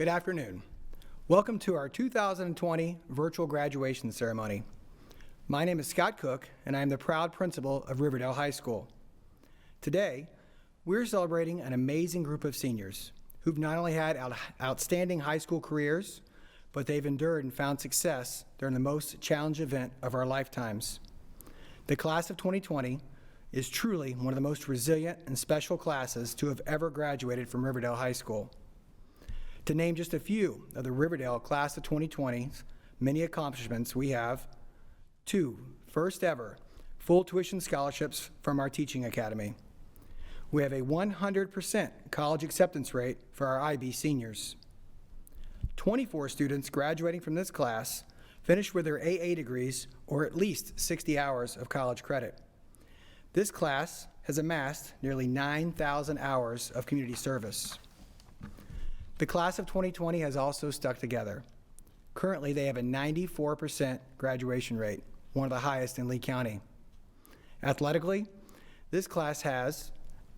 Good afternoon. Welcome to our 2020 virtual graduation ceremony. My name is Scott Cook, and I am the proud principal of Riverdale High School. Today, we're celebrating an amazing group of seniors who've not only had outstanding high school careers, but they've endured and found success during the most challenging event of our lifetimes. The class of 2020 is truly one of the most resilient and special classes to have ever graduated from Riverdale High School. To name just a few of the Riverdale class of 2020's many accomplishments, we have 2 first ever full tuition scholarships from our teaching academy. We have a 100% college acceptance rate for our IB seniors. 24 students graduating from this class finished with their AA degrees or at least 60 hours of college credit. This class has amassed nearly 9,000 hours of community service. The class of 2020 has also stuck together. Currently, they have a 94% graduation rate, one of the highest in Lee County. Athletically, this class has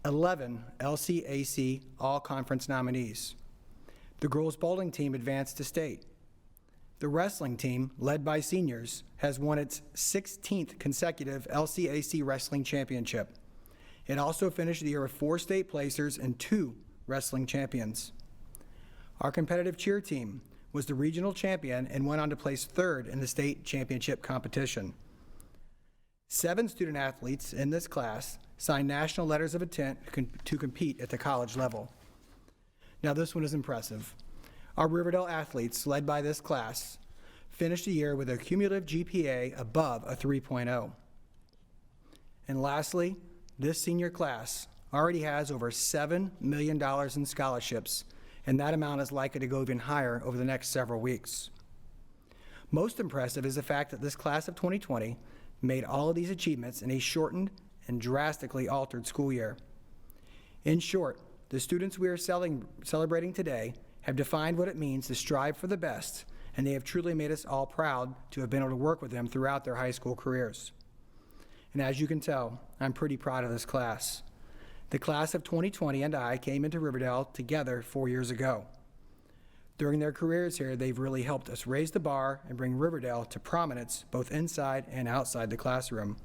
11 LCAC all-conference nominees. The girls' bowling team advanced to state. The wrestling team, led by seniors, has won its 16th consecutive LCAC wrestling championship. It also finished the year with 4 state placers and 2 wrestling champions. Our competitive cheer team was the regional champion and went on to place 3rd in the state championship competition. 7 student athletes in this class signed national letters of intent to compete at the college level. Now this one is impressive. Our Riverdale athletes, led by this class, finished the year with a cumulative GPA above a 3.0. And lastly, this senior class already has over $7 million in scholarships, and that amount is likely to go even higher over the next several weeks. Most impressive is the fact that this class of 2020 made all of these achievements in a shortened and drastically altered school year. In short, the students we are celebrating today have defined what it means to strive for the best, and they have truly made us all proud to have been able to work with them throughout their high school careers. And as you can tell, I'm pretty proud of this class. The class of 2020 and I came into Riverdale together 4 years ago. During their careers here, they've really helped us raise the bar and bring Riverdale to prominence both inside and outside the classroom.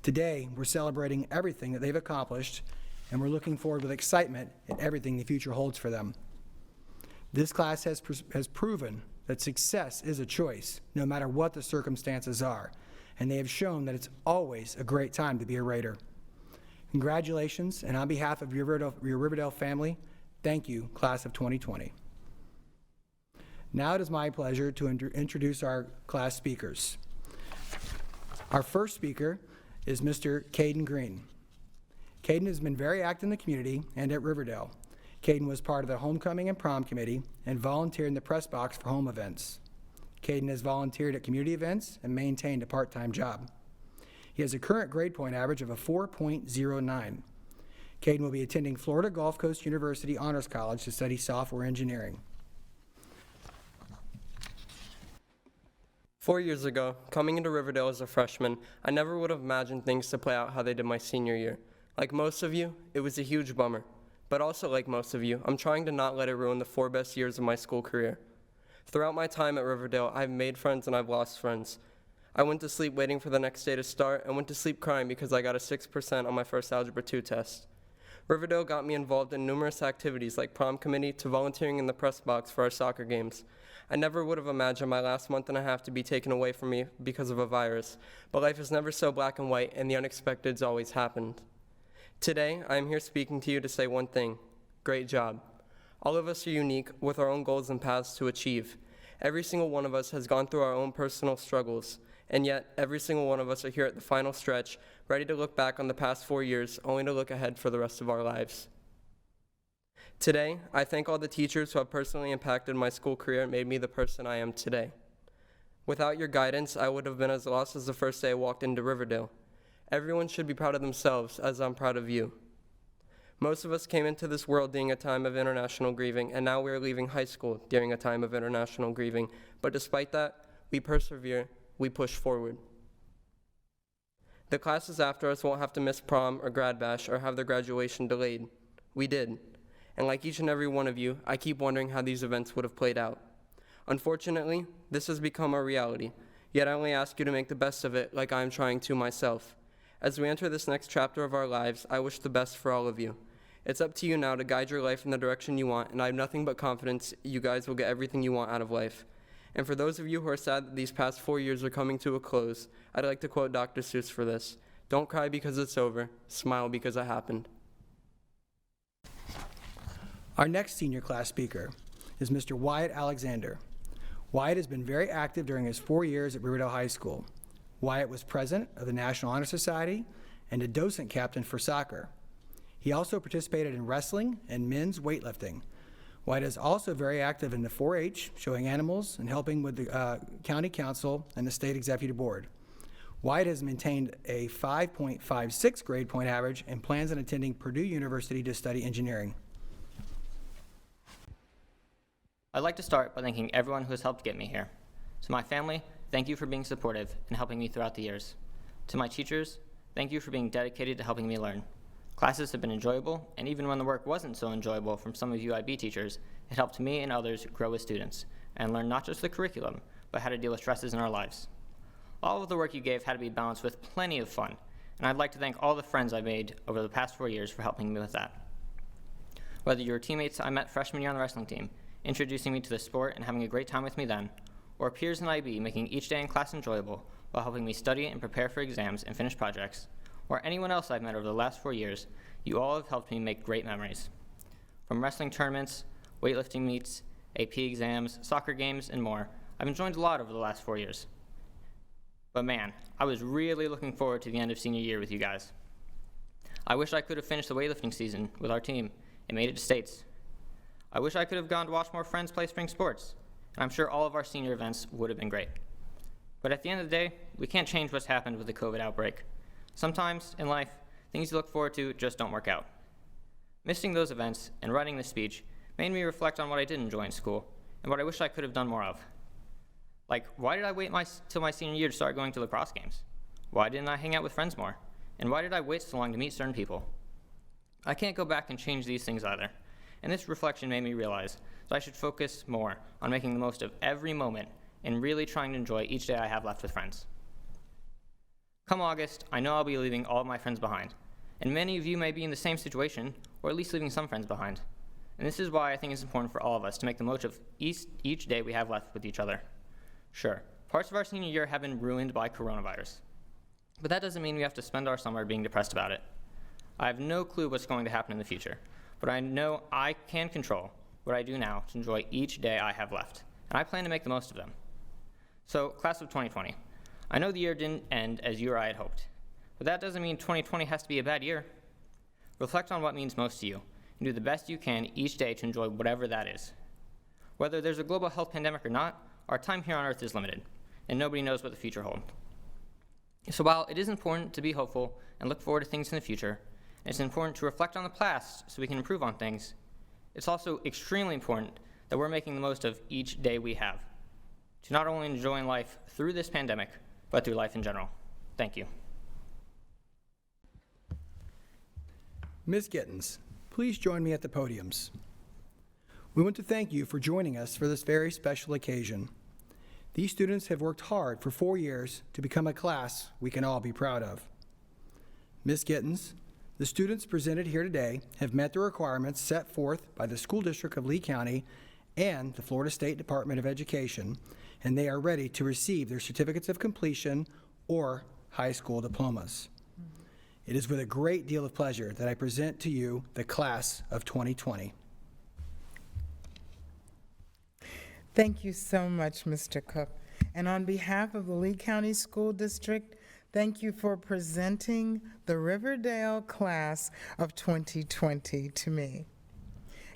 Today, we're celebrating everything that they've accomplished, and we're looking forward with excitement at everything the future holds for them. This class has proven that success is a choice, no matter what the circumstances are, and they have shown that it's always a great time to be a Raider. Congratulations, and on behalf of your Riverdale family, thank you, class of 2020. Now it is my pleasure to introduce our class speakers. Our first speaker is Mr. Kaden Green. Kaden has been very active in the community and at Riverdale. Kaden was part of the homecoming and prom committee and volunteered in the press box for home events. Kaden has volunteered at community events and maintained a part-time job. He has a current grade point average of a 4.09. Kaden will be attending Florida Gulf Coast University Honors College to study software engineering. 4 years ago, coming into Riverdale as a freshman, I never would have imagined things to play out how they did my senior year. Like most of you, it was a huge bummer. But also like most of you, I'm trying to not let it ruin the 4 best years of my school career. Throughout my time at Riverdale, I've made friends and I've lost friends. I went to sleep waiting for the next day to start and went to sleep crying because I got a 6% on my first Algebra 2 test. Riverdale got me involved in numerous activities like prom committee to volunteering in the press box for our soccer games. I never would have imagined my last month and a half to be taken away from me because of a virus, but life is never so black and white and the unexpected's always happened. Today, I am here speaking to you to say one thing: great job. All of us are unique with our own goals and paths to achieve. Every single one of us has gone through our own personal struggles. And yet, every single one of us are here at the final stretch, ready to look back on the past 4 years, only to look ahead for the rest of our lives. Today, I thank all the teachers who have personally impacted my school career and made me the person I am today. Without your guidance, I would have been as lost as the first day I walked into Riverdale. Everyone should be proud of themselves, as I'm proud of you. Most of us came into this world during a time of international grieving, and now we are leaving high school during a time of international grieving. But despite that, we persevere. We push forward. The classes after us won't have to miss prom or grad bash or have their graduation delayed. We did. And like each and every one of you, I keep wondering how these events would have played out. Unfortunately, this has become our reality, yet I only ask you to make the best of it like I am trying to myself. As we enter this next chapter of our lives, I wish the best for all of you. It's up to you now to guide your life in the direction you want, and I have nothing but confidence you guys will get everything you want out of life. And for those of you who are sad that these past 4 years are coming to a close, I'd like to quote Dr. Seuss for this. Don't cry because it's over, smile because it happened. Our next senior class speaker is Mr. Wyatt Alexander. Wyatt has been very active during his 4 years at Riverdale High School. Wyatt was president of the National Honor Society and a docent captain for soccer. He also participated in wrestling and men's weightlifting. Wyatt is also very active in the 4-H, showing animals and helping with the county council and the state executive board. Wyatt has maintained a 5.56 grade point average and plans on attending Purdue University to study engineering. I'd like to start by thanking everyone who has helped get me here. To my family, thank you for being supportive and helping me throughout the years. To my teachers, thank you for being dedicated to helping me learn. Classes have been enjoyable, and even when the work wasn't so enjoyable from some of you IB teachers, it helped me and others grow as students and learn not just the curriculum, but how to deal with stresses in our lives. All of the work you gave had to be balanced with plenty of fun, and I'd like to thank all the friends I made over the past 4 years for helping me with that. Whether you were teammates I met freshman year on the wrestling team, introducing me to the sport and having a great time with me then, or peers in IB making each day in class enjoyable while helping me study and prepare for exams and finish projects, or anyone else I've met over the last 4 years, you all have helped me make great memories. From wrestling tournaments, weightlifting meets, AP exams, soccer games, and more, I've enjoyed a lot over the last 4 years. But man, I was really looking forward to the end of senior year with you guys. I wish I could have finished the weightlifting season with our team and made it to states. I wish I could have gone to watch more friends play spring sports, and I'm sure all of our senior events would have been great. But at the end of the day, we can't change what's happened with the COVID outbreak. Sometimes in life, things you look forward to just don't work out. Missing those events and writing this speech made me reflect on what I did enjoy in school and what I wish I could have done more of. Like, why did I wait till my senior year to start going to lacrosse games? Why didn't I hang out with friends more? And why did I wait so long to meet certain people? I can't go back and change these things either. And this reflection made me realize that I should focus more on making the most of every moment and really trying to enjoy each day I have left with friends. Come August, I know I'll be leaving all of my friends behind. And many of you may be in the same situation, or at least leaving some friends behind. And this is why I think it's important for all of us to make the most of each day we have left with each other. Sure, parts of our senior year have been ruined by coronavirus. But that doesn't mean we have to spend our summer being depressed about it. I have no clue what's going to happen in the future, but I know I can control what I do now to enjoy each day I have left, and I plan to make the most of them. So, class of 2020, I know the year didn't end as you or I had hoped, but that doesn't mean 2020 has to be a bad year. Reflect on what means most to you, and do the best you can each day to enjoy whatever that is. Whether there's a global health pandemic or not, our time here on Earth is limited, and nobody knows what the future holds. So while it is important to be hopeful and look forward to things in the future, and it's important to reflect on the past so we can improve on things, it's also extremely important that we're making the most of each day we have, to not only enjoy life through this pandemic, but through life in general. Thank you. Ms. Gittens, please join me at the podiums. We want to thank you for joining us for this very special occasion. These students have worked hard for 4 years to become a class we can all be proud of. Ms. Gittens, the students presented here today have met the requirements set forth by the School District of Lee County and the Florida State Department of Education, and they are ready to receive their certificates of completion or high school diplomas. It is with a great deal of pleasure that I present to you the class of 2020. Thank you so much, Mr. Cook. And on behalf of the Lee County School District, thank you for presenting the Riverdale class of 2020 to me.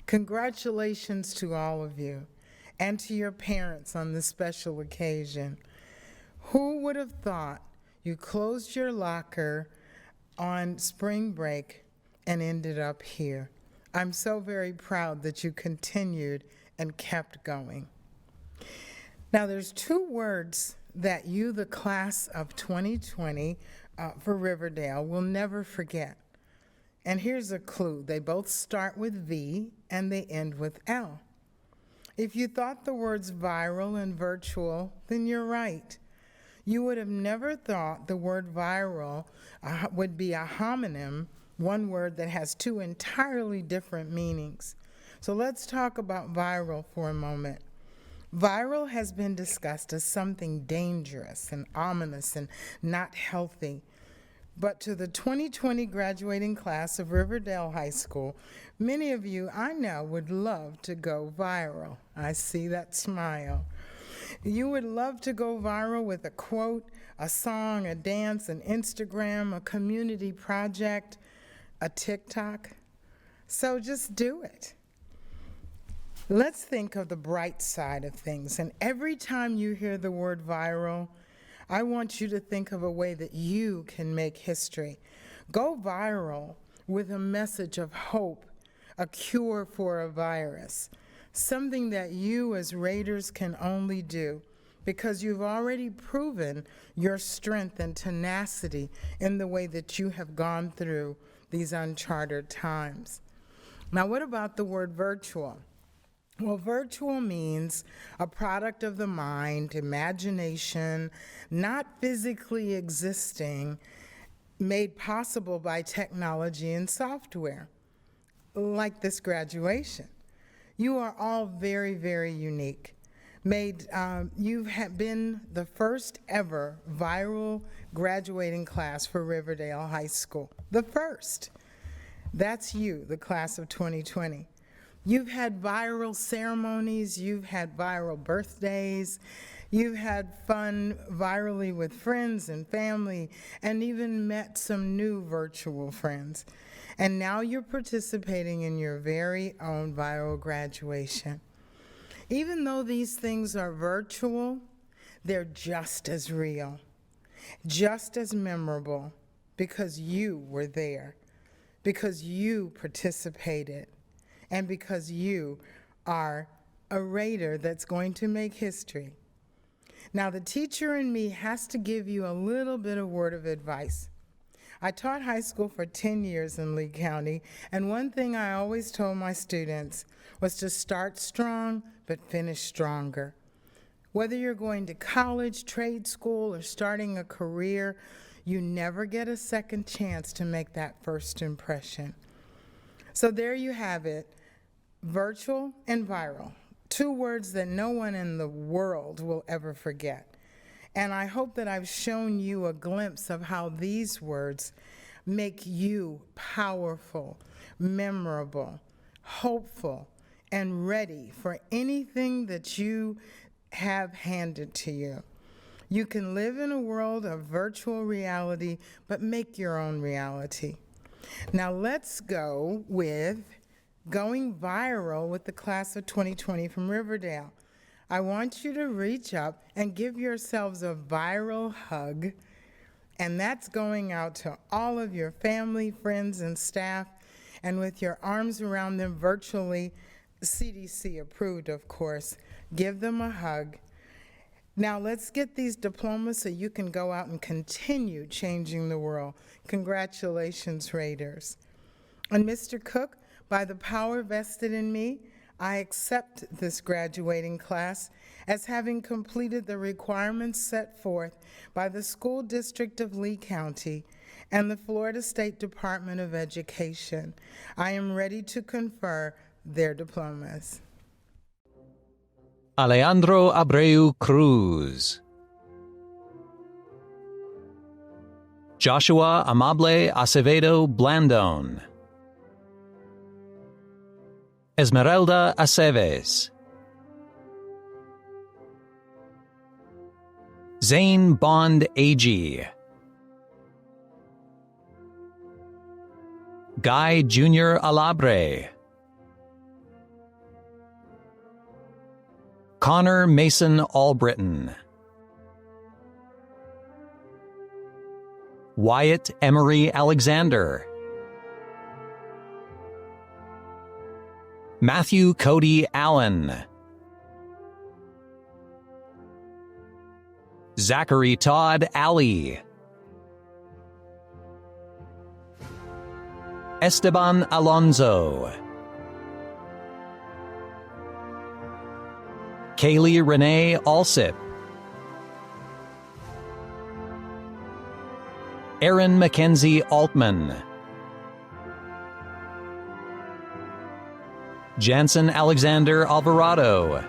Congratulations to all of you and to your parents on this special occasion. Who would have thought you closed your locker on spring break and ended up here? I'm so very proud that you continued and kept going. Now, there's 2 words that you, the class of 2020 for Riverdale, will never forget. And here's a clue. They both start with V and they end with L. If you thought the words viral and virtual, then you're right. You would have never thought the word viral would be a homonym, one word that has two entirely different meanings. So let's talk about viral for a moment. Viral has been discussed as something dangerous and ominous and not healthy. But to the 2020 graduating class of Riverdale High School, many of you I know would love to go viral. I see that smile. You would love to go viral with a quote, a song, a dance, an Instagram, a community project, a TikTok. So just do it. Let's think of the bright side of things. And every time you hear the word viral, I want you to think of a way that you can make history. Go viral with a message of hope, a cure for a virus, something that you as Raiders can only do because you've already proven your strength and tenacity in the way that you have gone through these uncharted times. Now, what about the word virtual? Well, virtual means a product of the mind, imagination, not physically existing, made possible by technology and software, like this graduation. You are all very, very unique. You have been the first ever viral graduating class for Riverdale High School. The first. That's you, the class of 2020. You've had viral ceremonies, you've had viral birthdays, you've had fun virally with friends and family, and even met some new virtual friends. And now you're participating in your very own viral graduation. Even though these things are virtual, they're just as real, just as memorable, because you were there, because you participated, and because you are a Raider that's going to make history. Now, the teacher in me has to give you a little bit of word of advice. I taught high school for 10 years in Lee County, and one thing I always told my students was to start strong, but finish stronger. Whether you're going to college, trade school, or starting a career, you never get a second chance to make that first impression. So there you have it. Virtual and viral, two words that no one in the world will ever forget. And I hope that I've shown you a glimpse of how these words make you powerful, memorable, hopeful, and ready for anything that you have handed to you. You can live in a world of virtual reality, but make your own reality. Now let's go with going viral with the class of 2020 from Riverdale. I want you to reach up and give yourselves a viral hug, and that's going out to all of your family, friends, and staff, and with your arms around them virtually, CDC approved, of course. Give them a hug. Now let's get these diplomas so you can go out and continue changing the world. Congratulations, Raiders. And Mr. Cook, by the power vested in me, I accept this graduating class as having completed the requirements set forth by the School District of Lee County and the Florida State Department of Education. I am ready to confer their diplomas. Alejandro Abreu Cruz. Joshua Amable Acevedo Blandón. Esmeralda Aceves. Zane Bond AG. Guy Jr. Alabre. Connor Mason Albritton. Wyatt Emery Alexander. Matthew Cody Allen. Zachary Todd Alley. Esteban Alonso. Kaylee Renee Alsip. Erin Mackenzie Altman. Jansen Alexander Alvarado.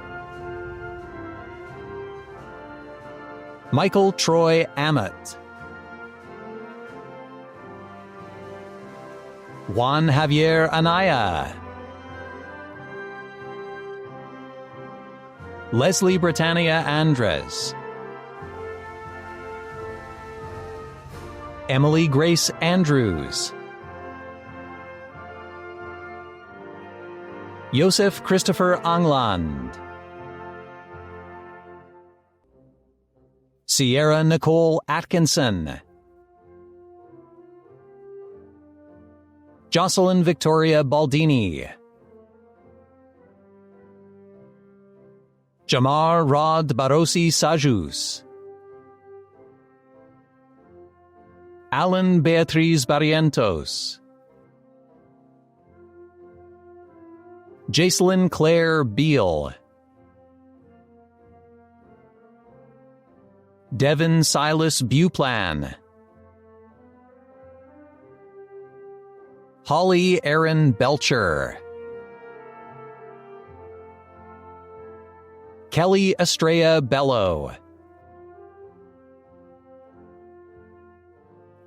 Michael Troy Ammett. Juan Javier Anaya. Leslie Britannia Andres. Emily Grace Andrews. Joseph Christopher Angland. Sierra Nicole Atkinson. Jocelyn Victoria Baldini. Jamar Rod Barosi Sajus. Alan Beatriz Barrientos. Jacelyn Claire Beal. Devin Silas Buplan. Holly Erin Belcher. Kelly Estrella Bello.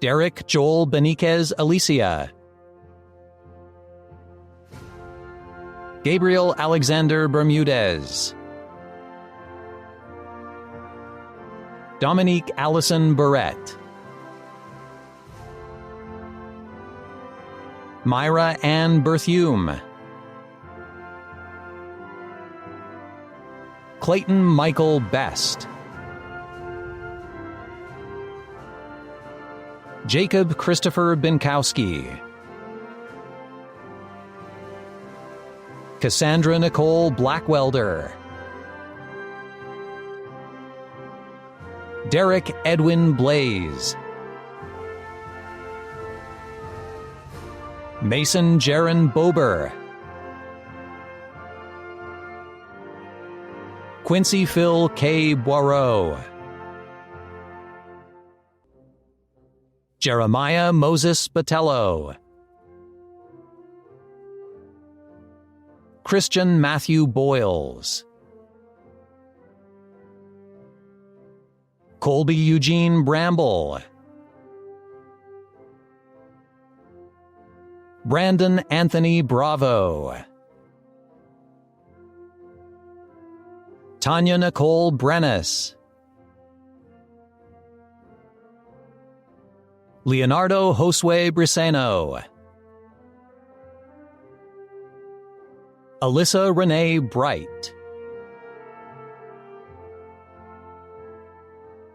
Derek Joel Beniquez Alicia. Gabriel Alexander Bermudez. Dominique Allison Barrett. Myra Ann Berthume. Clayton Michael Best. Jacob Christopher Binkowski. Cassandra Nicole Blackwelder. Derek Edwin Blaze. Mason Jaron Bober. Quincy Phil K. Boireau. Jeremiah Moses Botello. Christian Matthew Boyles. Colby Eugene Bramble. Brandon Anthony Bravo. Tanya Nicole Brennis. Leonardo Josue Briseno. Alyssa Renee Bright.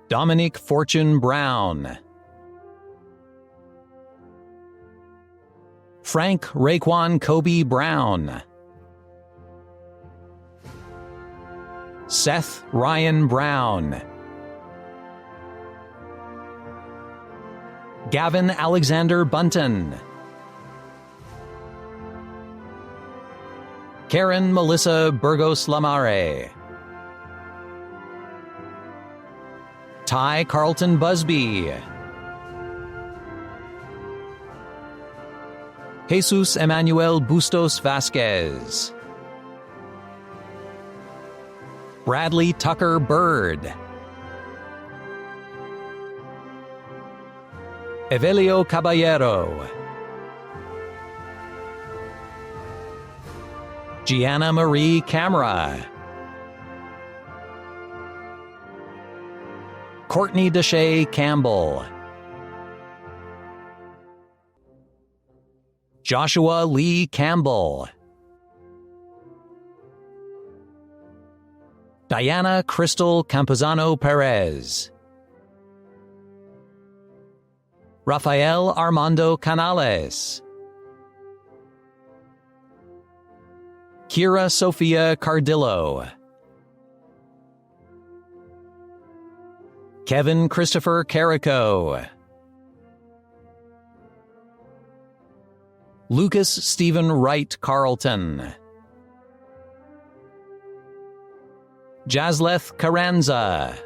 Dominique Fortune Brown. Frank Raekwon Kobe Brown. Seth Ryan Brown. Gavin Alexander Bunton. Karen Melissa Burgos Lamare. Ty Carlton Busby. Jesus Emmanuel Bustos Vasquez. Bradley Tucker Bird. Evelio Caballero. Gianna Marie Camera. Courtney Deshay Campbell. Joshua Lee Campbell. Diana Crystal Campuzano Perez. Rafael Armando Canales. Kira Sofia Cardillo. Kevin Christopher Carrico. Lucas Stephen Wright Carlton, Jasleth Carranza,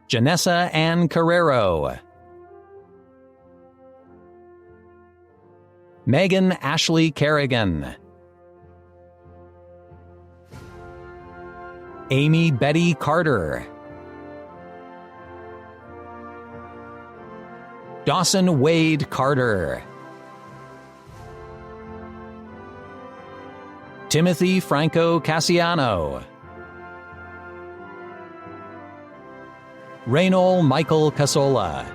Janessa Ann Carrero, Megan Ashley Kerrigan, Amy Betty Carter, Dawson Wade Carter, Timothy Franco Cassiano, Reynol Michael Casola,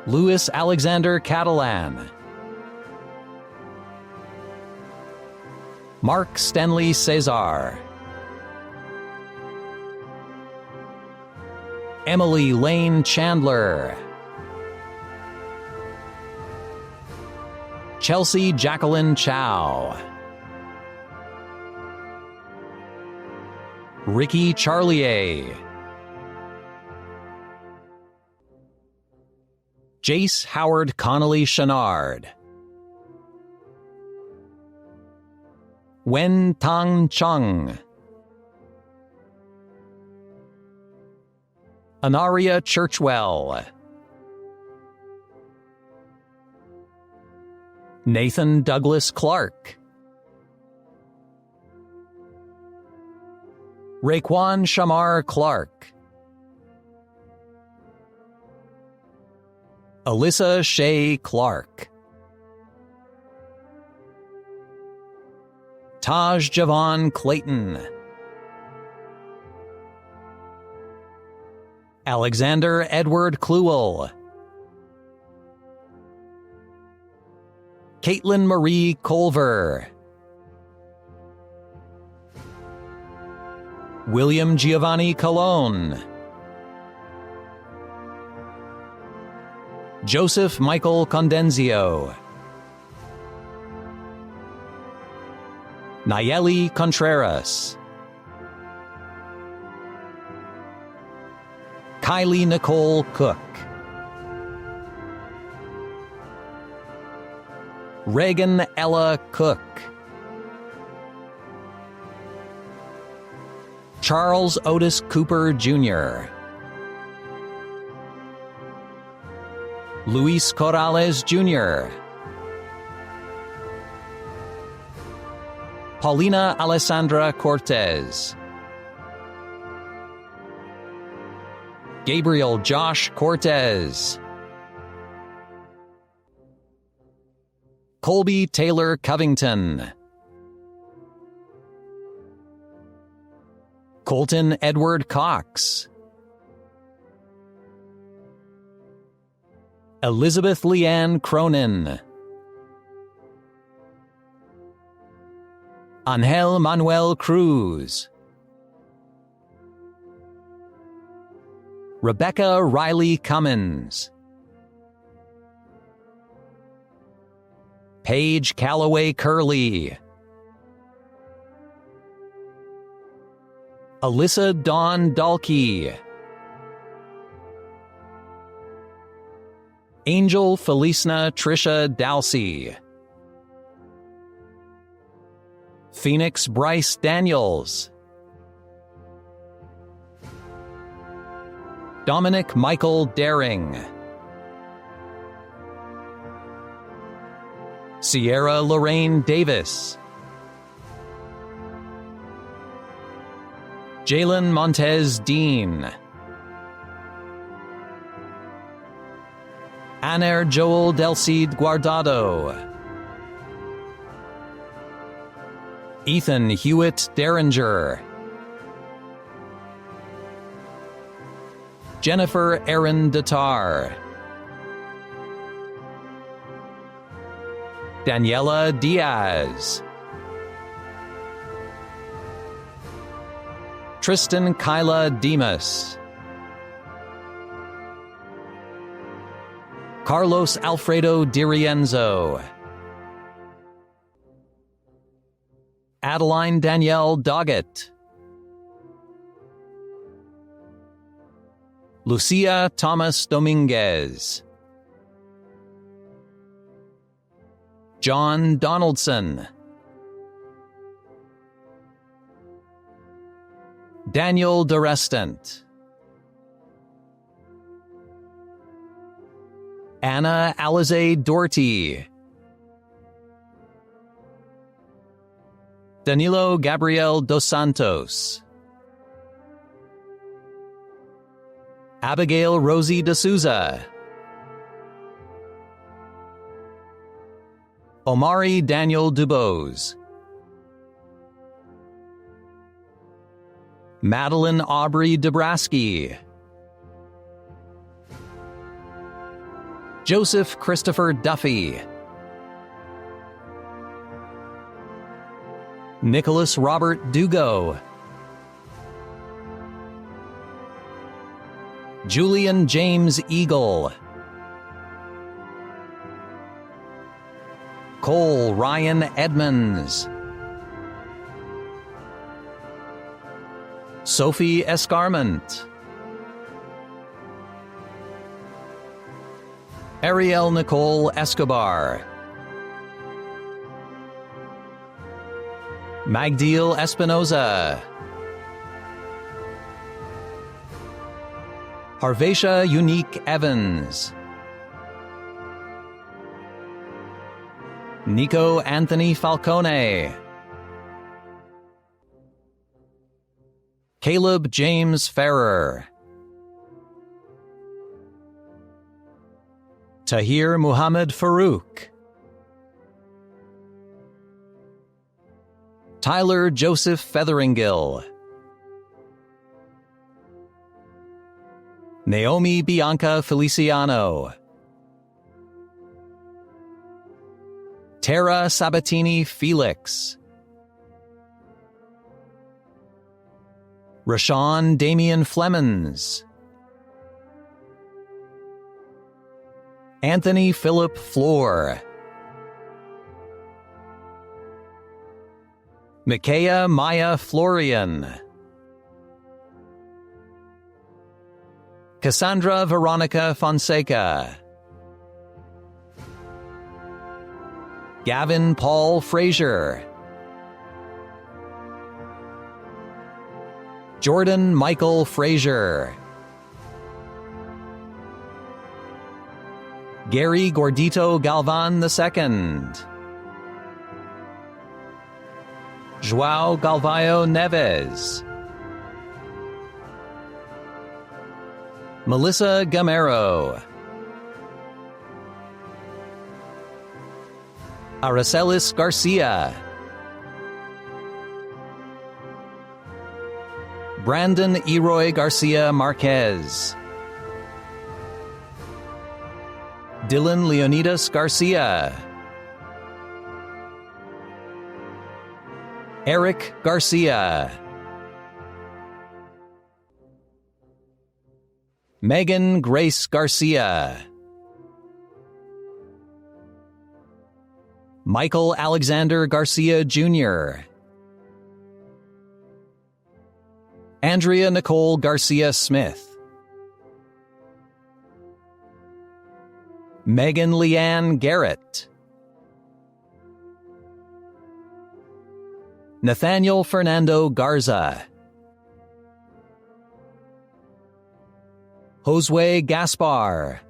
Louis Alexander Catalan, Mark Stanley Cesar, Emily Lane Chandler, Chelsea Jacqueline Chow, Ricky Charlier, Jace Howard Connolly Chenard, Wen Tang Chung, Anaria Churchwell, Nathan Douglas Clark, Raekwon Shamar Clark, Alyssa Shea Clark, Taj Javon Clayton, Alexander Edward Kluel, Caitlin Marie Culver, William Giovanni Colon, Joseph Michael Condenzio, Nayeli Contreras, Kylie Nicole Cook, Reagan Ella Cook, Charles Otis Cooper Jr., Luis Corrales Jr., Paulina Alessandra Cortez, Gabriel Josh Cortez, Colby Taylor Covington, Colton Edward Cox, Elizabeth Leanne Cronin, Angel Manuel Cruz, Rebecca Riley Cummins, Paige Calloway Curley, Alyssa Dawn Dalkey, Angel Felicna Trisha Dowsey, Phoenix Bryce Daniels, Dominic Michael Daring, Sierra Lorraine Davis, Jalen Montez Dean, Aner Joel Delcide Guardado, Ethan Hewitt Derringer, Jennifer Erin Datar, Daniela Diaz, Tristan Kyla Demas, Carlos Alfredo Dirienzo, Adeline Danielle Doggett, Lucia Thomas Dominguez. John Donaldson. Daniel DeRestant. Anna Alize Doherty. Danilo Gabriel dos Santos. Abigail Rosie D'Souza. Omari Daniel Dubose. Madeline Aubrey Dabrowski. Joseph Christopher Duffy. Nicholas Robert Dugo. Julian James Eagle. Cole Ryan Edmonds. Sophie Escarment. Ariel Nicole Escobar. Magdiel Espinoza. Harvacia Unique Evans. Nico Anthony Falcone. Caleb James Ferrer. Tahir Muhammad Farouk. Tyler Joseph Featheringill. Naomi Bianca Feliciano. Tara Sabatini Felix. Rashawn Damian Flemons. Anthony Philip Floor. Micaiah Maya Florian. Cassandra Veronica Fonseca. Gavin Paul Frazier. Jordan Michael Frazier. Gary Gordito Galvan II. João Galvayo Neves. Melissa Gamero. Aracelis Garcia. Brandon Eroy Garcia Marquez. Dylan Leonidas Garcia. Eric Garcia. Megan Grace Garcia. Michael Alexander Garcia Jr. Andrea Nicole Garcia Smith. Megan Leanne Garrett. Nathaniel Fernando Garza. Josue Gaspar.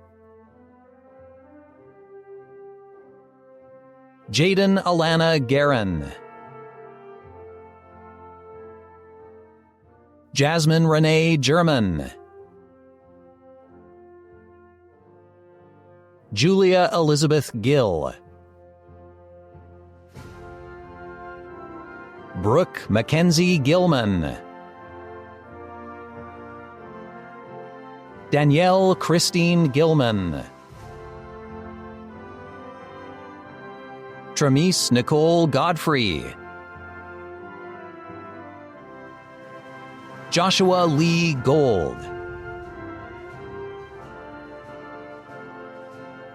Jaden Alana Guerin. Jasmine Renee German. Julia Elizabeth Gill. Brooke Mackenzie Gilman. Danielle Christine Gilman. Tramise Nicole Godfrey. Joshua Lee Gold.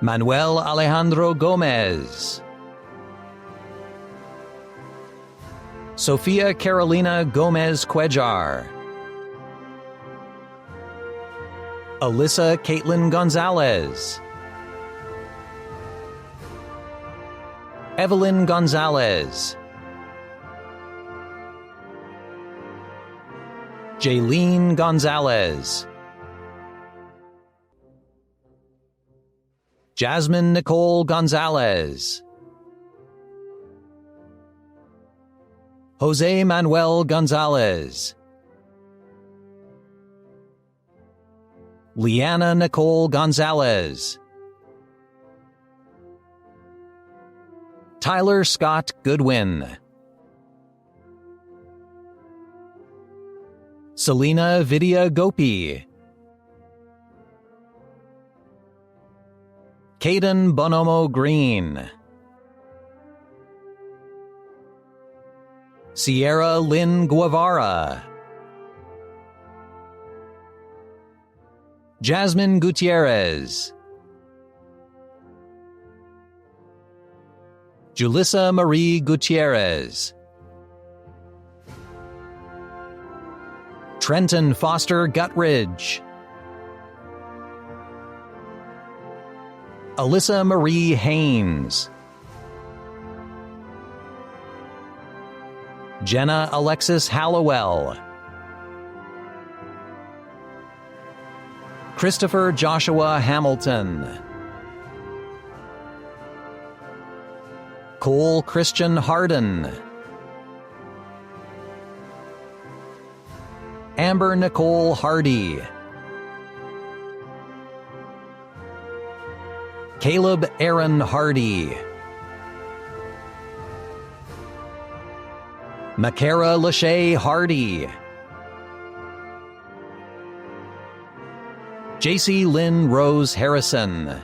Manuel Alejandro Gomez. Sofia Carolina Gomez Cuellar. Alyssa Caitlin Gonzalez. Evelyn Gonzalez. Jaylene Gonzalez. Jasmine Nicole Gonzalez. Jose Manuel Gonzalez. Leanna Nicole Gonzalez. Tyler Scott Goodwin. Selena Vidya Gopi. Kaden Bonomo Green. Sierra Lynn Guevara. Jasmine Gutierrez. Julissa Marie Gutierrez. Trenton Foster Guttridge. Alyssa Marie Haynes. Jenna Alexis Hallowell. Christopher Joshua Hamilton. Cole Christian Harden. Amber Nicole Hardy. Caleb Aaron Hardy. Makara Lachey Hardy. JC Lynn Rose Harrison.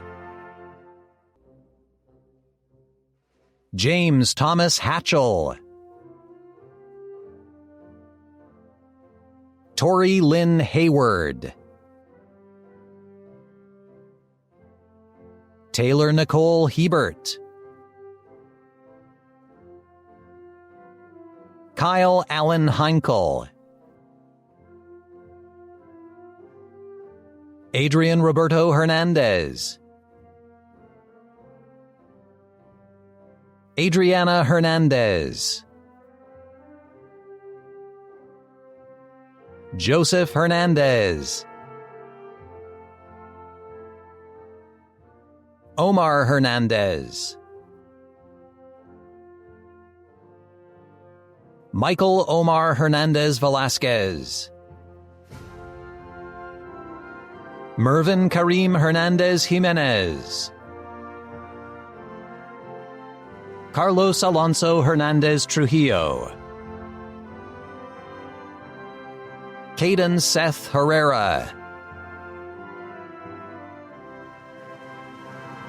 James Thomas Hatchell. Tori Lynn Hayward. Taylor Nicole Hebert. Kyle Allen Heinkel. Adrian Roberto Hernandez. Adriana Hernandez. Joseph Hernandez. Omar Hernandez. Michael Omar Hernandez Velasquez. Mervin Karim Hernandez Jimenez. Carlos Alonso Hernandez Trujillo. Caden Seth Herrera.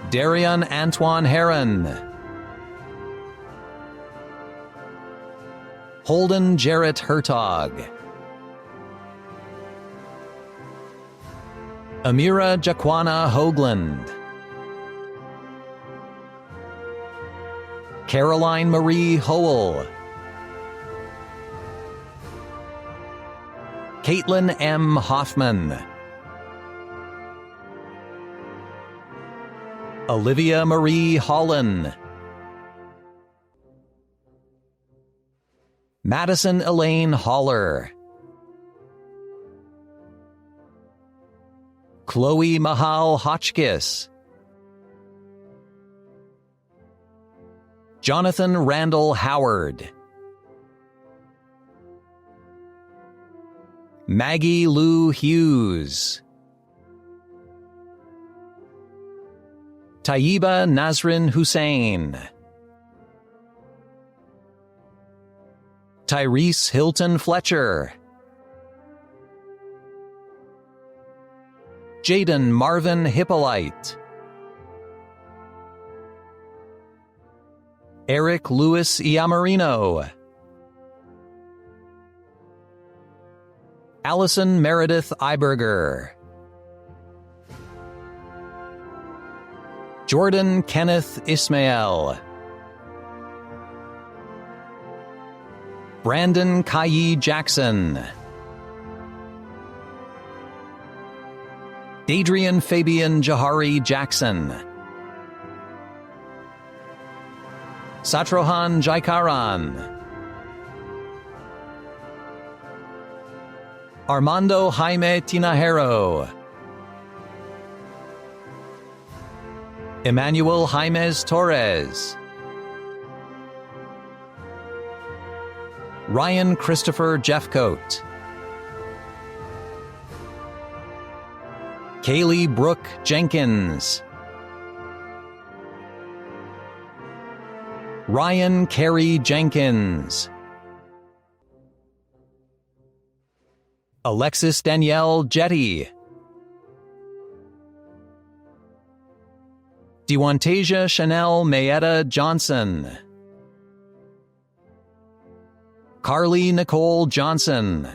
Darian Antoine Heron. Holden Jarrett Hertog. Amira Jaquana Hoagland. Caroline Marie Howell. Caitlin M. Hoffman. Olivia Marie Holland. Madison Elaine Holler. Chloe Mahal Hotchkiss. Jonathan Randall Howard. Maggie Lou Hughes. Tayyiba Nazrin Hussein. Tyrese Hilton Fletcher. Jaden Marvin Hippolyte. Eric Louis Iamarino. Allison Meredith Iberger. Jordan Kenneth Ismael. Brandon Kayi Jackson. Dadrian Fabian Jahari Jackson, Satrohan Jaikaran, Armando Jaime Tinajero, Emmanuel Jaimes Torres, Ryan Christopher Jeffcoat, Kaylee Brooke Jenkins, Ryan Carey Jenkins, Alexis Danielle Jetty, Dewantasia Chanel Mayetta Johnson, Carly Nicole Johnson,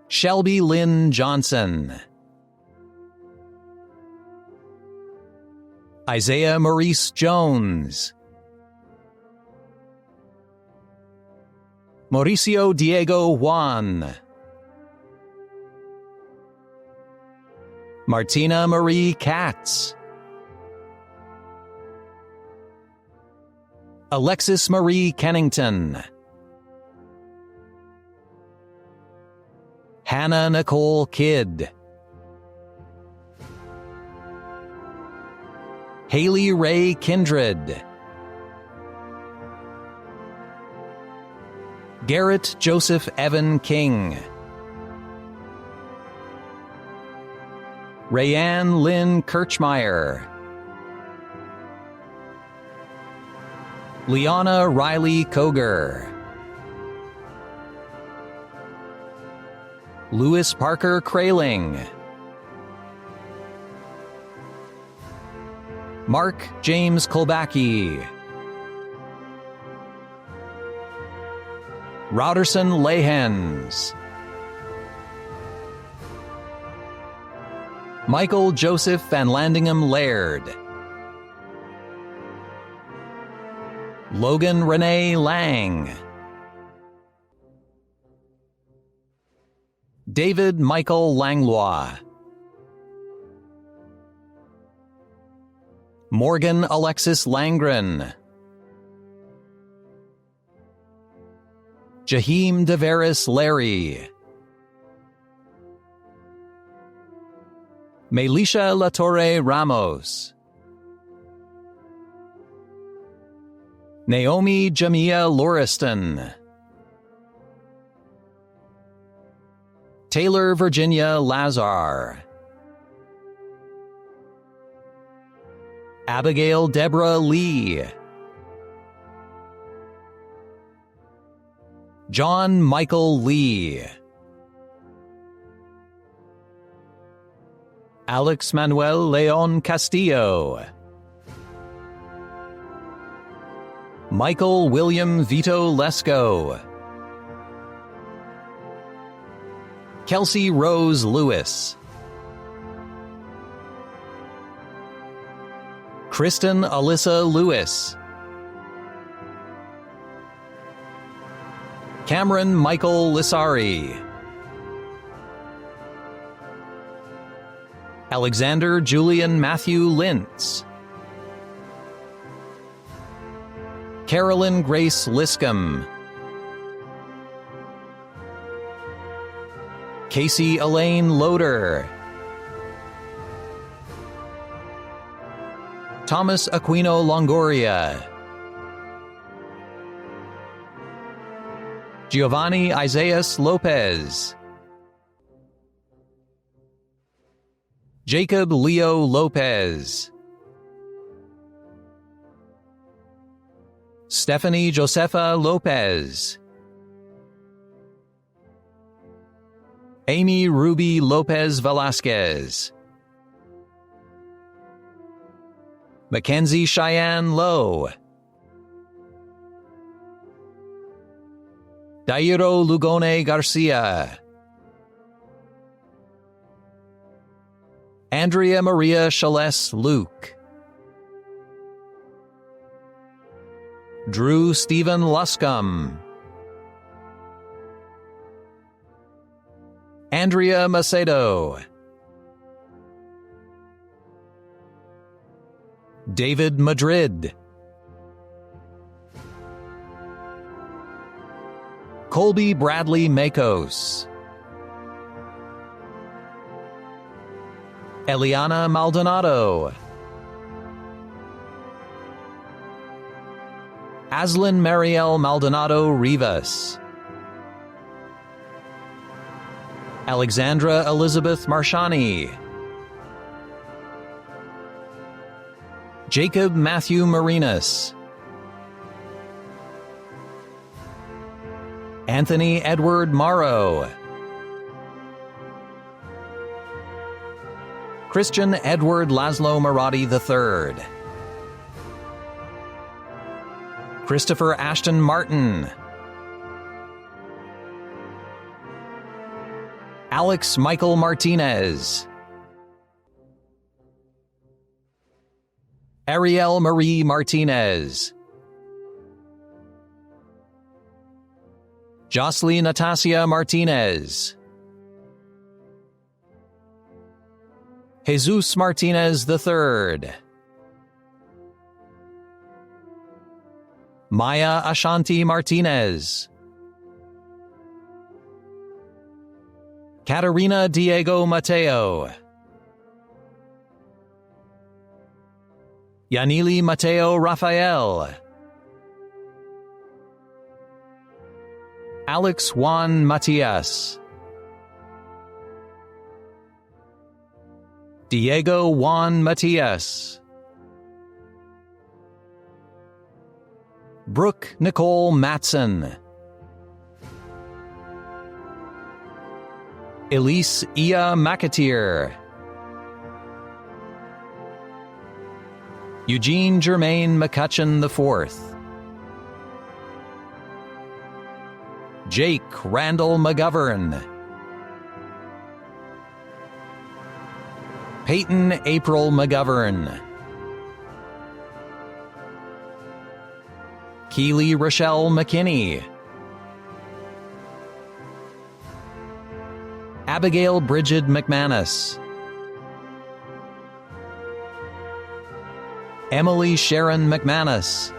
Shelby Lynn Johnson, Isaiah Maurice Jones, Mauricio Diego Juan, Martina Marie Katz, Alexis Marie Kennington, Hannah Nicole Kidd, Haley Ray Kindred, Garrett Joseph Evan King, Rayanne Lynn Kirchmeyer, Liana Riley Koger, Louis Parker Kraling, Mark James Kolbacki, Rouderson Lehens, Michael Joseph Van Landingham Laird, Logan Renee Lang, David Michael Langlois, Morgan Alexis Langren, Jaheim Deveris Larry, Melisha Latorre Ramos, Naomi Jamia Lauriston, Taylor Virginia Lazar, Abigail Deborah Lee, John Michael Lee, Alex Manuel Leon Castillo, Michael William Vito Lesko, Kelsey Rose Lewis, Kristen Alyssa Lewis, Cameron Michael Lissari, Alexander Julian Matthew Lintz, Carolyn Grace Liscombe, Casey Elaine Loader, Thomas Aquino Longoria, Giovanni Isaias Lopez, Jacob Leo Lopez, Stephanie Josefa Lopez, Amy Ruby Lopez Velasquez, Mackenzie Cheyenne Lowe, Dairo Lugone Garcia, Andrea Maria Shales Luke, Drew Stephen Luscombe, Andrea Macedo, David Madrid, Colby Bradley Makos, Eliana Maldonado, Aslan Mariel Maldonado Rivas, Alexandra Elizabeth Marshani, Jacob Matthew Marinas, Anthony Edward Morrow, Christian Edward Laszlo Maradi III, Christopher Ashton Martin, Alex Michael Martinez, Ariel Marie Martinez, Jocelyn Natasia Martinez, Jesus Martinez III, Maya Ashanti Martinez, Katarina Diego Mateo, Yanili Mateo Rafael, Alex Juan Matias, Diego Juan Matias, Brooke Nicole Matson, Elise Ia McAteer, Eugene Germain McCutcheon IV, Jake Randall McGovern, Peyton April McGovern, Keely Rochelle McKinney, Abigail Bridget McManus, Emily Sharon McManus,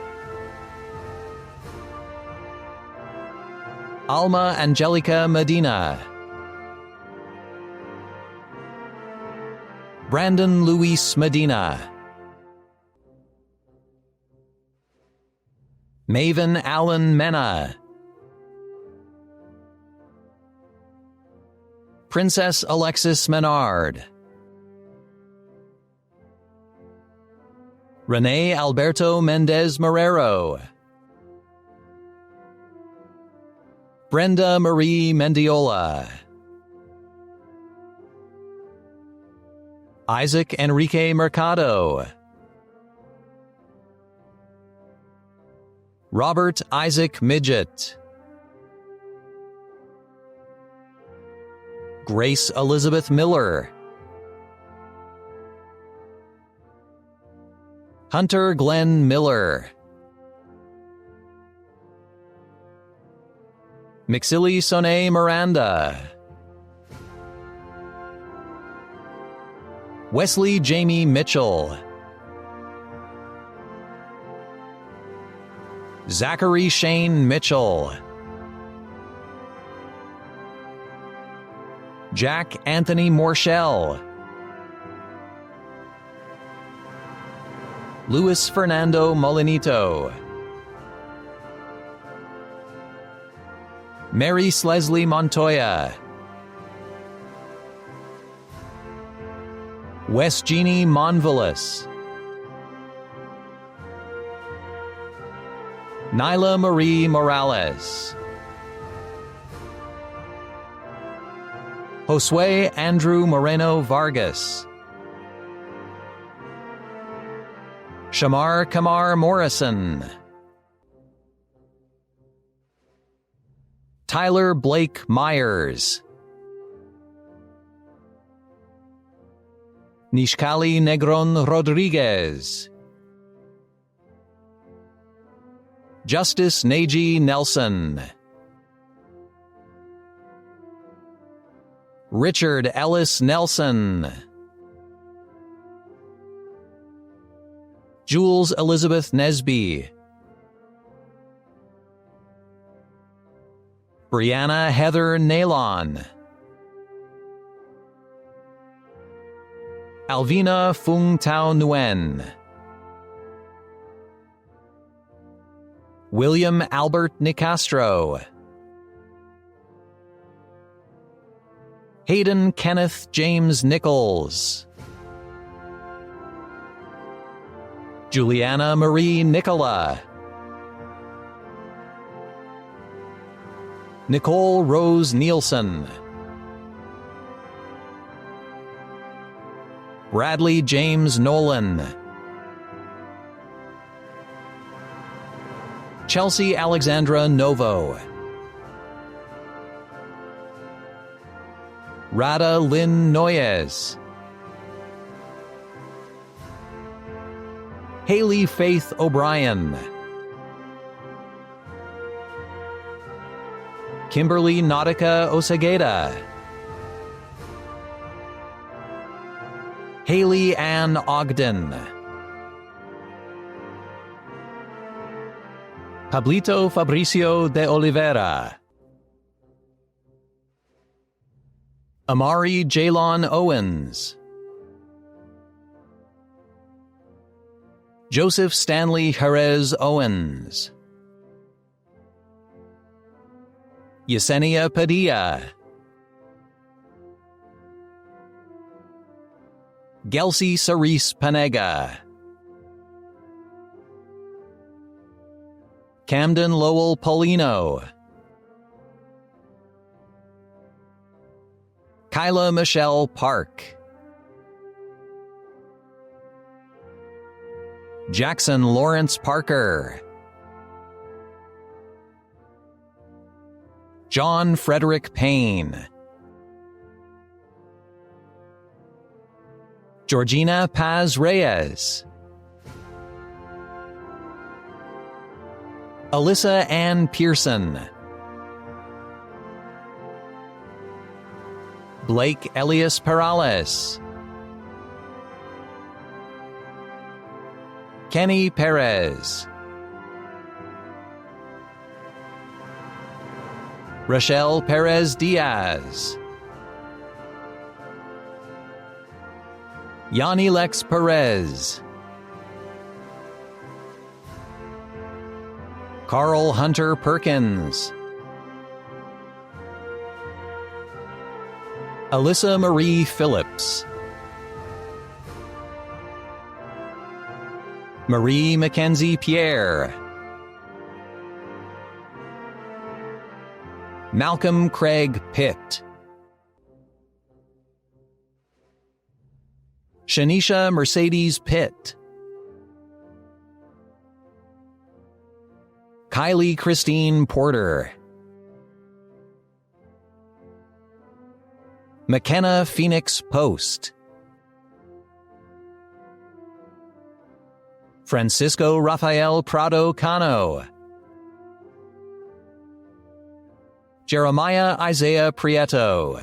Alma Angelica Medina, Brandon Luis Medina, Maven Allen Mena, Princess Alexis Menard, Rene Alberto Mendez Marrero, Brenda Marie Mendiola, Isaac Enrique Mercado, Robert Isaac Midget, Grace Elizabeth Miller, Hunter Glenn Miller, Mixili Soné Miranda, Wesley Jamie Mitchell, Zachary Shane Mitchell, Jack Anthony Morshell, Luis Fernando Molinito, Mary Slesley Montoya, Wes Jeannie Monvilis, Nyla Marie Morales, Josue Andrew Moreno Vargas, Shamar Kamar Morrison, Tyler Blake Myers, Nishkali Negron Rodriguez, Justice Neji Nelson, Richard Ellis Nelson. Jules Elizabeth Nesby. Brianna Heather Nalon. Alvina Fung Tao Nguyen. William Albert Nicastro. Hayden Kenneth James Nichols. Juliana Marie Nicola. Nicole Rose Nielsen. Bradley James Nolan. Chelsea Alexandra Novo. Rada Lynn Noyes. Haley Faith O'Brien. Kimberly Nautica Osageda. Haley Ann Ogden. Pablito Fabricio de Oliveira. Amari Jalon Owens. Joseph Stanley Jerez Owens. Yesenia Padilla. Gelsi Cerise Panega. Camden Lowell Paulino. Kyla Michelle Park. Jackson Lawrence Parker. John Frederick Payne. Georgina Paz Reyes. Alyssa Ann Pearson. Blake Elias Perales. Kenny Perez. Rochelle Perez Diaz. Yanni Lex Perez. Carl Hunter Perkins. Alyssa Marie Phillips. Marie Mackenzie Pierre. Malcolm Craig Pitt. Shanisha Mercedes Pitt. Kylie Christine Porter. McKenna Phoenix Post. Francisco Rafael Prado Cano. Jeremiah Isaiah Prieto.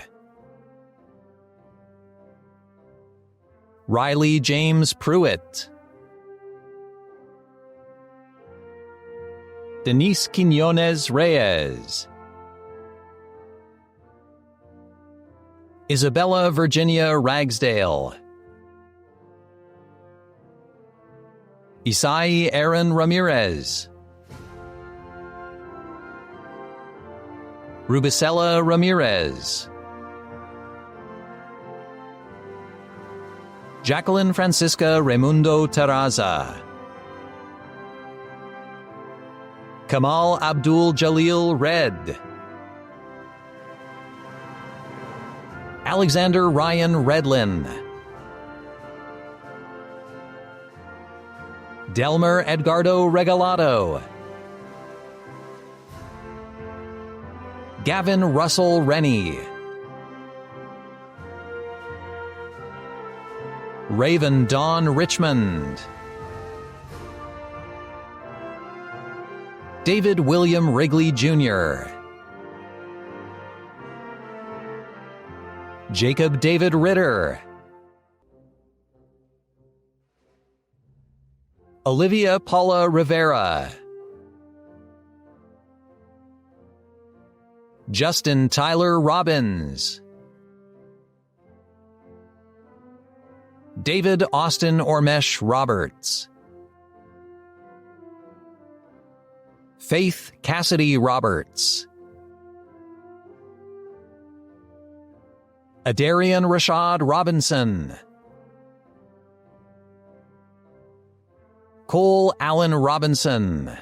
Riley James Pruitt. Denise Quinones Reyes. Isabella Virginia Ragsdale. Isai Aaron Ramirez. Rubicella Ramirez. Jacqueline Francisca Raimundo Terraza. Kamal Abdul Jalil Red. Alexander Ryan Redlin. Delmer Edgardo Regalado. Gavin Russell Rennie. Raven Dawn Richmond. David William Wrigley Jr. Jacob David Ritter, Olivia Paula Rivera, Justin Tyler Robbins, David Austin Ormesh Roberts, Faith Cassidy Roberts, Adarian Rashad Robinson, Cole Allen Robinson,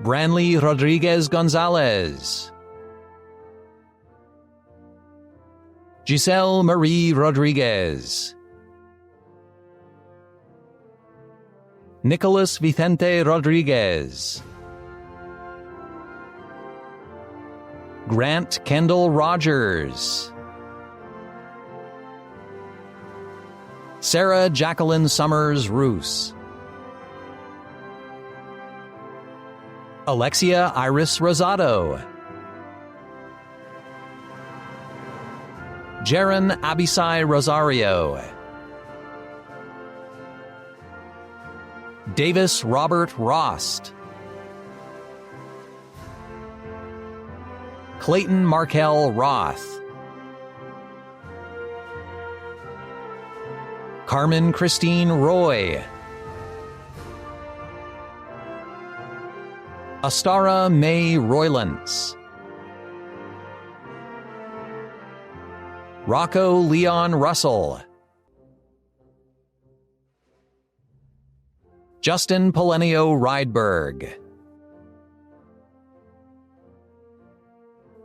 Branley Rodriguez Gonzalez, Giselle Marie Rodriguez, Nicholas Vicente Rodriguez, Grant Kendall Rogers, Sarah Jacqueline Summers Roos, Alexia Iris Rosado, Jaron Abisai Rosario, Davis Robert Rost, Clayton Markel Roth, Carmen Christine Roy, Astara May Roylance, Rocco Leon Russell, Justin Polenio Rydberg,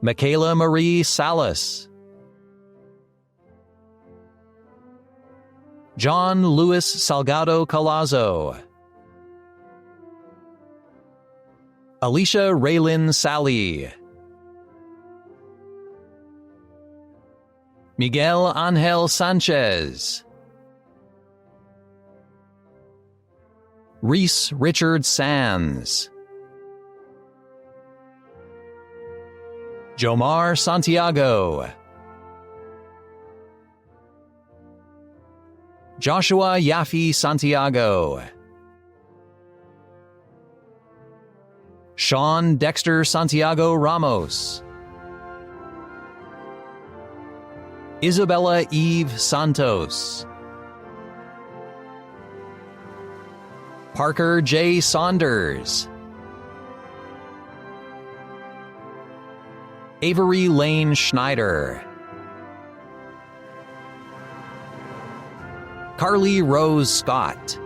Michaela Marie Salas, John Luis Salgado Colazo, Alicia Raylin Sally, Miguel Angel Sanchez, Reese Richard Sands, Jomar Santiago, Joshua Yafi Santiago, Sean Dexter Santiago Ramos, Isabella Eve Santos, Parker J. Saunders, Avery Lane Schneider, Carly Rose Scott,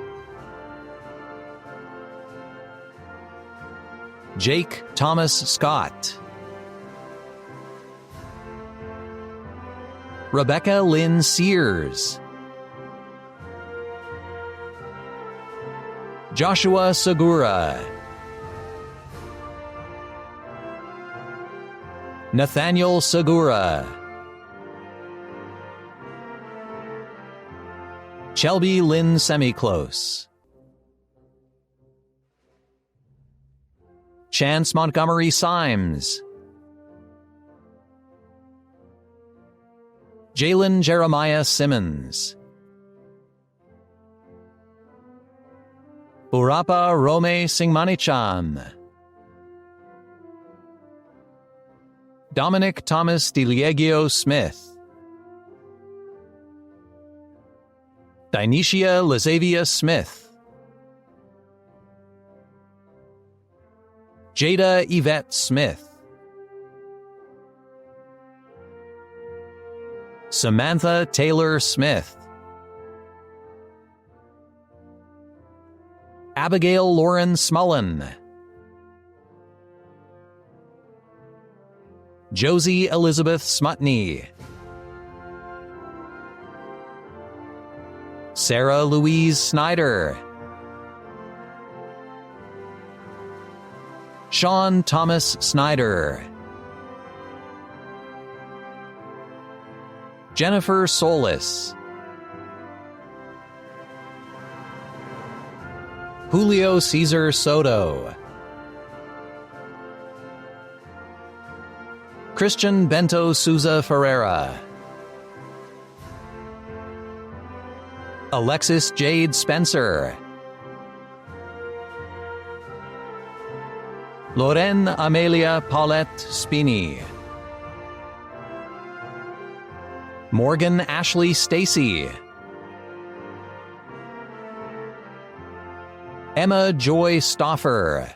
Jake Thomas Scott, Rebecca Lynn Sears, Joshua Segura, Nathaniel Segura, Shelby Lynn Semiclose, Chance Montgomery Symes, Jalen Jeremiah Simmons, Burapa Rome Singmanicham, Dominic Thomas DiLiegio Smith, Dionysia Lazavia Smith, Jada Yvette Smith, Samantha Taylor Smith, Abigail Lauren Smullen, Josie Elizabeth Smutney, Sarah Louise Snyder, Sean Thomas Snyder, Jennifer Solis, Julio Cesar Soto, Christian Bento Souza Ferreira. Alexis Jade Spencer. Loren Amelia Paulette Spini. Morgan Ashley Stacy. Emma Joy Stoffer.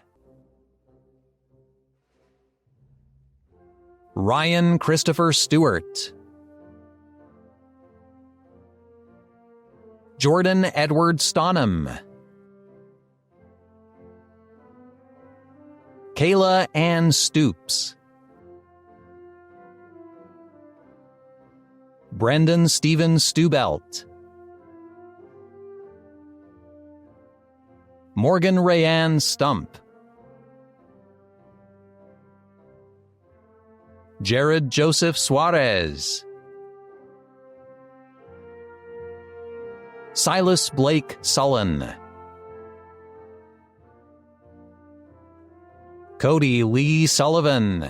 Ryan Christopher Stewart. Jordan Edward Stonham. Kayla Ann Stoops. Brendan Stephen Stubelt. Morgan Rayanne Stump. Jared Joseph Suarez. Silas Blake Sullen. Cody Lee Sullivan.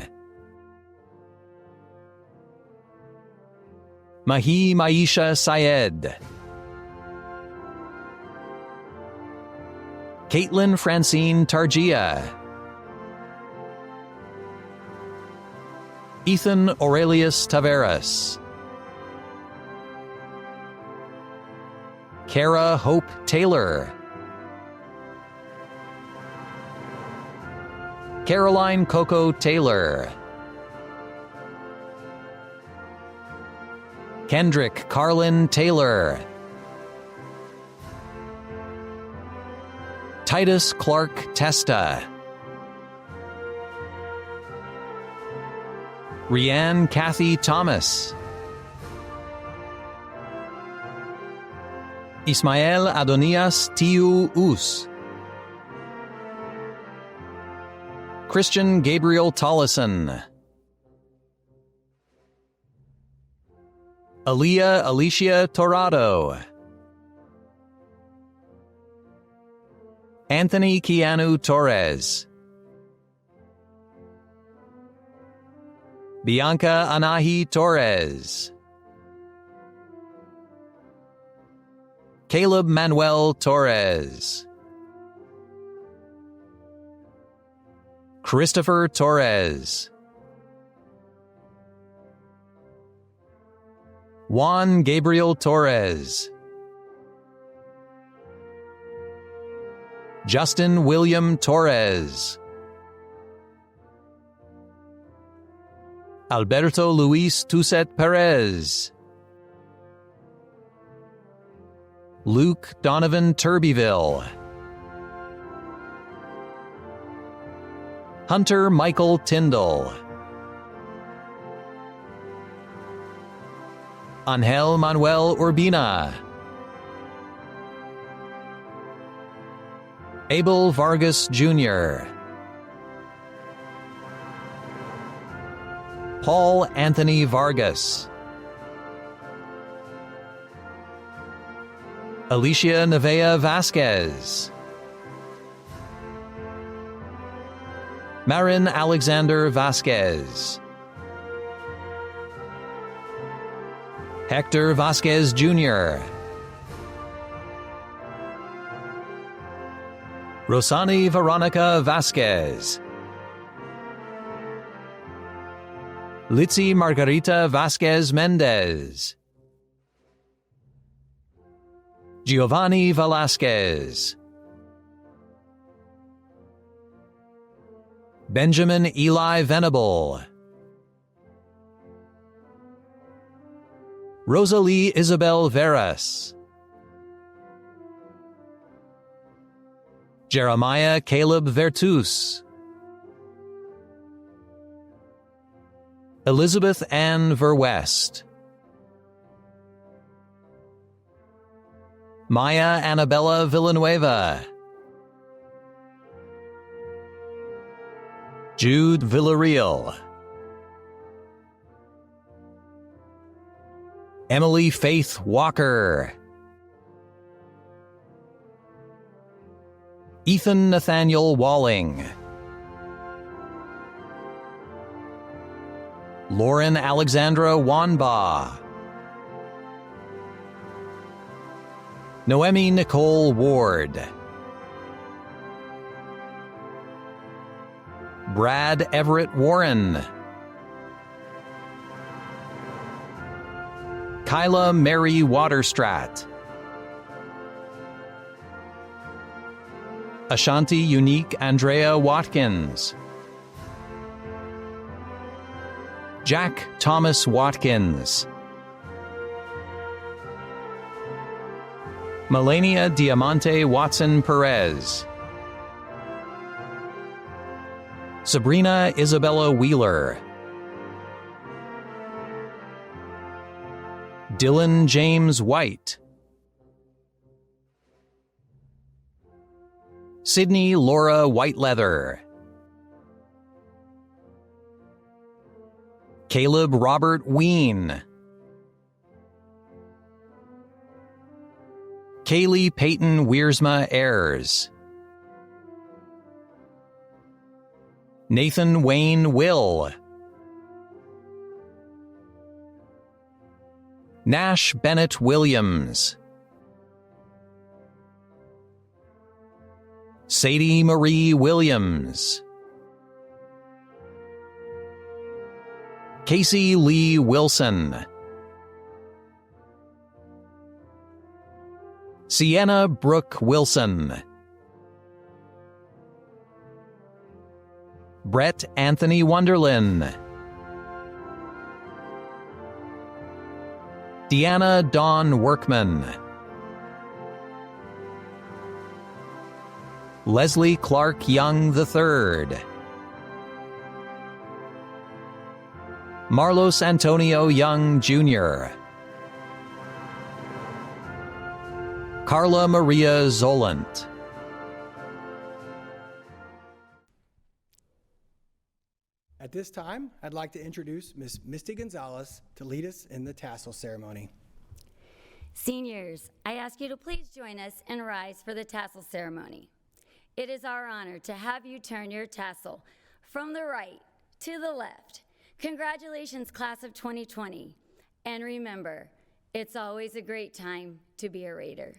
Mahi Maisha Syed. Caitlin Francine Targia. Ethan Aurelius Taveras. Kara Hope Taylor. Caroline Coco Taylor. Kendrick Carlin Taylor. Titus Clark Testa. Rianne Kathy Thomas. Ismael Adonias Tiu Us. Christian Gabriel Tollison. Aaliyah Alicia Torado. Anthony Keanu Torres. Bianca Anahi Torres. Caleb Manuel Torres. Christopher Torres. Juan Gabriel Torres. Justin William Torres. Alberto Luis Tuset Perez. Luke Donovan Turbyville. Hunter Michael Tyndall. Angel Manuel Urbina. Abel Vargas Jr. Paul Anthony Vargas. Alicia Nevea Vasquez. Marin Alexander Vasquez. Hector Vasquez Jr. Rosani Veronica Vasquez. Litzy Margarita Vasquez Mendez. Giovanni Velasquez. Benjamin Eli Venable. Rosalie Isabel Veras. Jeremiah Caleb Vertus. Elizabeth Ann Verwest. Maya Annabella Villanueva. Jude Villarreal. Emily Faith Walker. Ethan Nathaniel Walling. Lauren Alexandra Wanbaugh. Noemi Nicole Ward. Brad Everett Warren. Kyla Mary Waterstrat. Ashanti Unique Andrea Watkins. Jack Thomas Watkins. Melania Diamante Watson Perez. Sabrina Isabella Wheeler. Dylan James White. Sydney Laura Whiteleather. Caleb Robert Ween. Kaylee Peyton Wiersma Ayers. Nathan Wayne Will. Nash Bennett Williams. Sadie Marie Williams. Casey Lee Wilson. Sienna Brooke Wilson. Brett Anthony Wonderlin. Deanna Dawn Workman. Leslie Clark Young III. Marlos Antonio Young Jr. Carla Maria Zolant. At this time, I'd like to introduce Miss Misty Gonzalez to lead us in the tassel ceremony. Seniors, I ask you to please join us and rise for the tassel ceremony. It is our honor to have you turn your tassel from the right to the left. Congratulations, class of 2020. And remember, it's always a great time to be a Raider.